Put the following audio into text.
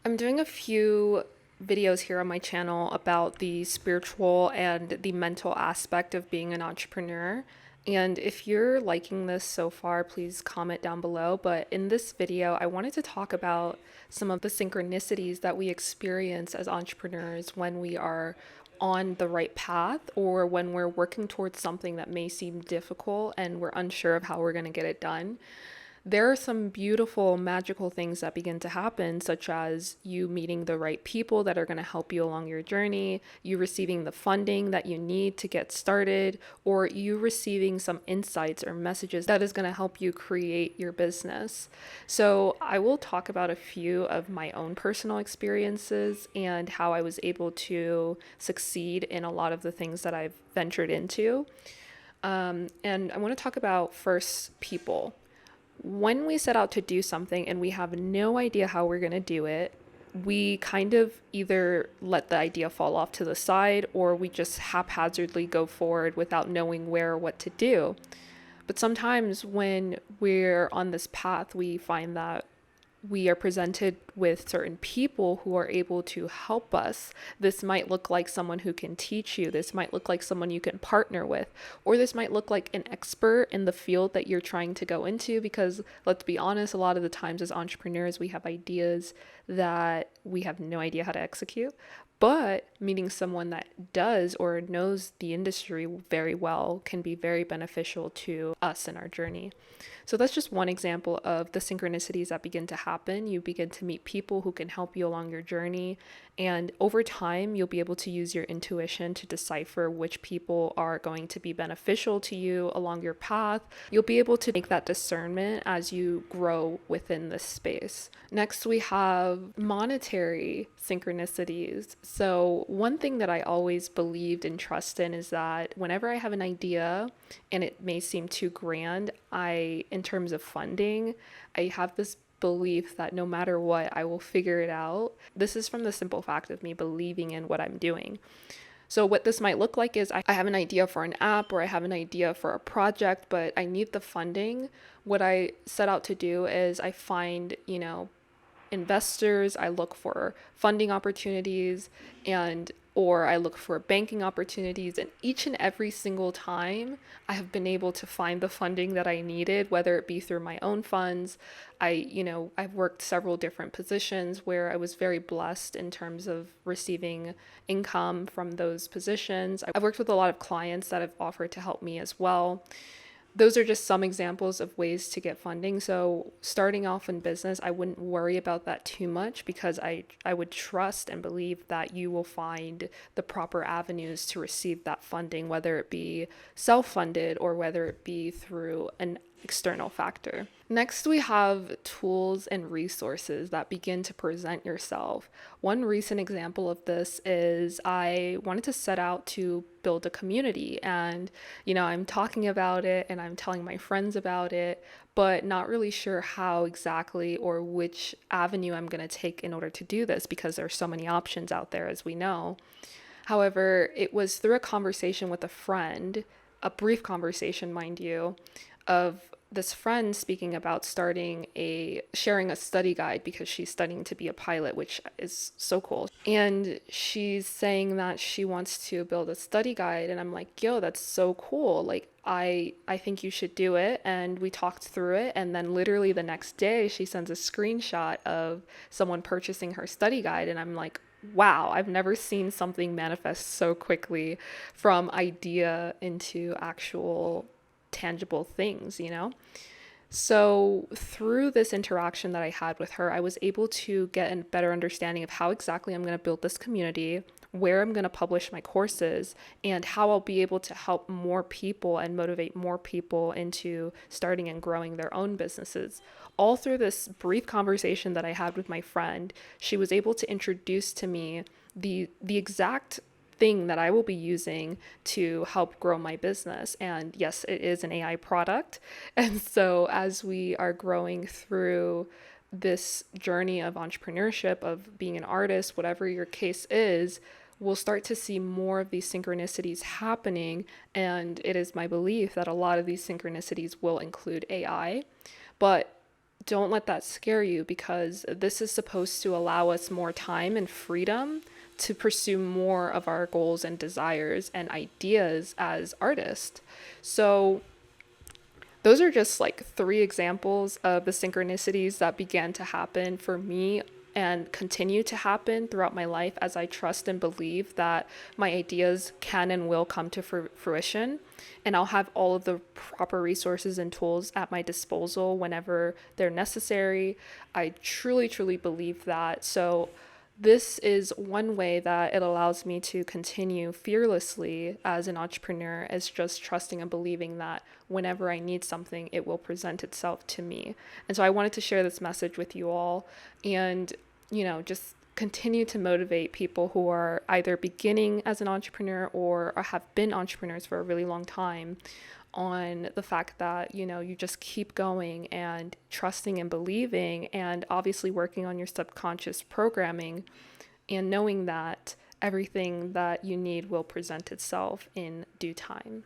I'm doing a few videos here on my channel about the spiritual and the mental aspect of being an entrepreneur. And if you're liking this so far, please comment down below. But in this video, I wanted to talk about some of the synchronicities that we experience as entrepreneurs when we are on the right path or when we're working towards something that may seem difficult and we're unsure of how we're going to get it done. There are some beautiful, magical things that begin to happen, such as you meeting the right people that are going to help you along your journey, you receiving the funding that you need to get started, or you receiving some insights or messages that is going to help you create your business. So, I will talk about a few of my own personal experiences and how I was able to succeed in a lot of the things that I've ventured into. And I want to talk about first people. When we set out to do something and we have no idea how we're going to do it, we kind of either let the idea fall off to the side or we just haphazardly go forward without knowing where or what to do. But sometimes when we're on this path, we find that we are presented with certain people who are able to help us. This might look like someone who can teach you. This might look like someone you can partner with. Or this might look like an expert in the field that you're trying to go into. Because let's be honest, a lot of the times as entrepreneurs, we have ideas that we have no idea how to execute. But meeting someone that does or knows the industry very well can be very beneficial to us in our journey. So that's just one example of the synchronicities that begin to happen. You begin to meet people who can help you along your journey. And over time, you'll be able to use your intuition to decipher which people are going to be beneficial to you along your path. You'll be able to make that discernment as you grow within this space. Next, we have monetary synchronicities. So, one thing that I always believed and trust in is that whenever I have an idea and it may seem too grand, in terms of funding, I have this belief that no matter what, I will figure it out. This is from the simple fact of me believing in what I'm doing. So what this might look like is I have an idea for an app or I have an idea for a project, but I need the funding. What I set out to do is I find, investors, I look for funding opportunities or I look for banking opportunities, and each and every single time I have been able to find the funding that I needed, whether it be through my own funds. I've worked several different positions where I was very blessed in terms of receiving income from those positions. I've worked with a lot of clients that have offered to help me as well. Those are just some examples of ways to get funding. So starting off in business, I wouldn't worry about that too much because I would trust and believe that you will find the proper avenues to receive that funding, whether it be self-funded or whether it be through an external factor. Next, we have tools and resources that begin to present yourself. One recent example of this is I wanted to set out to build a community, and I'm talking about it and I'm telling my friends about it, but not really sure how exactly or which avenue I'm going to take in order to do this because there's so many options out there, as we know. However, it was through a conversation with a friend, a brief conversation, mind you, of this friend speaking about sharing a study guide because she's studying to be a pilot, which is so cool. And she's saying that she wants to build a study guide, and I'm like, yo, that's so cool. Like, I think you should do it. And we talked through it, and then literally the next day she sends a screenshot of someone purchasing her study guide, and I'm like, wow, I've never seen something manifest so quickly from idea into actual tangible things. So through this interaction that I had with her, I was able to get a better understanding of how exactly I'm going to build this community, where I'm going to publish my courses, and how I'll be able to help more people and motivate more people into starting and growing their own businesses. All through this brief conversation that I had with my friend, she was able to introduce to me the exact thing that I will be using to help grow my business. And yes, it is an AI product. And so as we are growing through this journey of entrepreneurship, of being an artist, whatever your case is, we'll start to see more of these synchronicities happening. And it is my belief that a lot of these synchronicities will include AI. But don't let that scare you, because this is supposed to allow us more time and freedom to pursue more of our goals and desires and ideas as artists. So, those are just like three examples of the synchronicities that began to happen for me and continue to happen throughout my life as I trust and believe that my ideas can and will come to fruition. And I'll have all of the proper resources and tools at my disposal whenever they're necessary. I truly, truly believe that. So, this is one way that it allows me to continue fearlessly as an entrepreneur, is just trusting and believing that whenever I need something, it will present itself to me. And so I wanted to share this message with you all and, just continue to motivate people who are either beginning as an entrepreneur or have been entrepreneurs for a really long time, on the fact that, you just keep going and trusting and believing, and obviously working on your subconscious programming, and knowing that everything that you need will present itself in due time.